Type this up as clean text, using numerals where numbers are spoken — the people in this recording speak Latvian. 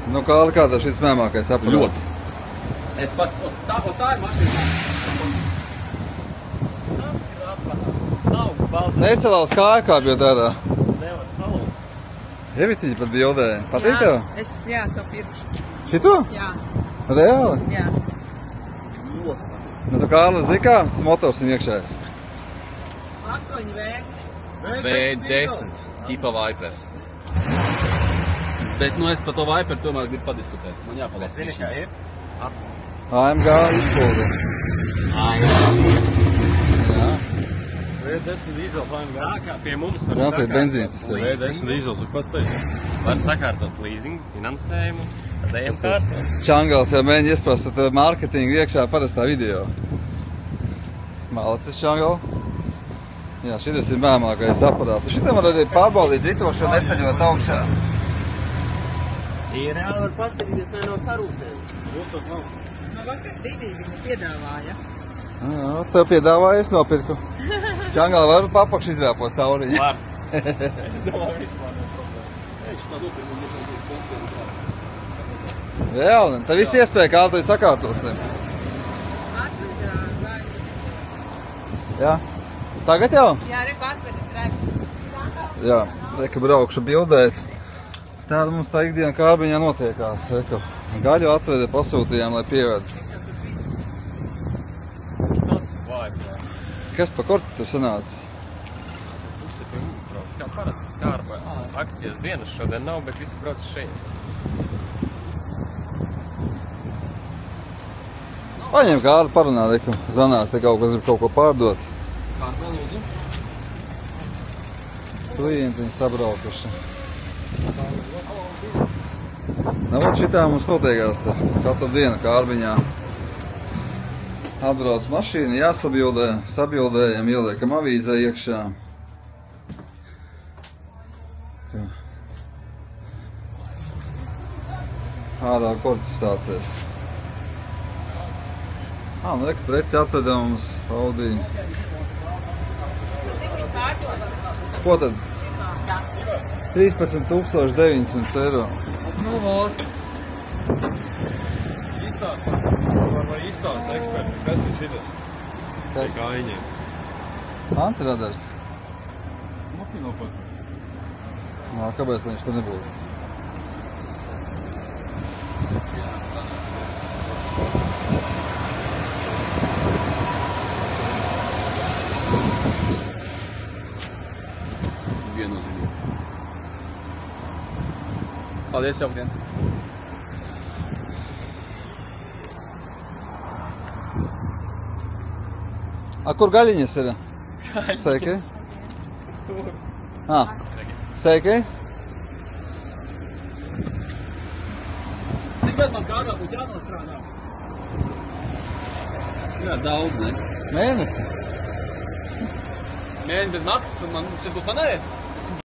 Nu, Kārli, kā tas šis mēmākais aparāts? Ļoti. Es pats, tā ir mašīna. Nesalauz kāju, kā bija tādā. Nevar salūst. Evitiņi pat bildēja. Patīk tev? Jā, savu pirkšu. Šito? Jā. Reāli? Jā. Nu, tu Kārli, zini kā tas motors ir iekšē? 8 V10, ķipa Vipers. Bet, es par to Viper tomēr gribu padiskutēt. Man jāpalās. Zini, kā ir? AMG izpildi. Jā. V10 dīzels AMG. Tā kā pie mums var Jā, tas ir benzīns. V10 dīzels, pats teici. Var sakārtot leasingu, finansējumu, tādējiem kārtu. Čangals jau mēģina iesprast marketingu iekšā parastā video. Malacis, Čangal. Jā, šitas ir mēmākais aparāts. Šitam var arī pārbaudīt ritošanu, neceļot augšā. Ir reāli var paskatīties, vai nav sarūsējums. Jūs tas nav? No vakar divi viņi piedāvāja. Jā, tev piedāvāja, es nopirku. Čangala var papakšu izvēpot cauri. Var. Es domāju, vispār nav problēma. Eiš, tā nopirku, Reāli, tā viss iespēja, kā tu sakārtosim. Jā. Tagad jau? Jā, reku atvedas redzu. Jā, reku braukšu bildēt. Tāda mums tā ikdiena Kārbiņā notiekās. Reku. Gaļu atvede, pasūtījām, lai pieved. Tas vajag. Kas pa kortu tur sanāca? Visi pie mums brauc. Kā parasti Kārba akcijas dienas šodien nav, bet visi brauc šeit. Paņem Kārli, parunā, reku. Zanās, te kaut kas grib kaut ko pārdot. Kārba lūdzu. Klientiņi sabraukuši. Nu, šitā mums notiekās tā katru dienu Kārbiņā. Atbrauc mašīna, jāsabildē, sabildējam, ieliekam avīzē iekšā. Ārā kortis sācies. Nu reka, preci atveda mums Audi. Ko tad? 13,900 eiro. Nu, vot. Vai izstāsts eksperti? Kas ir šitas? Kas? Kā viņiem? Antiradars. Smuki nopaka. Kāpēc viņš te nebūtu? Viennozīmīgi. Paldies, jaukdien. Kur gaļiņas ir? Seikai? Tur. Seikai? Cik gadu man kādā būtu jānostrādā? Jā, daudz, ne? Mēnesi? Mēģi bez maksas, un man šeit būs manējais.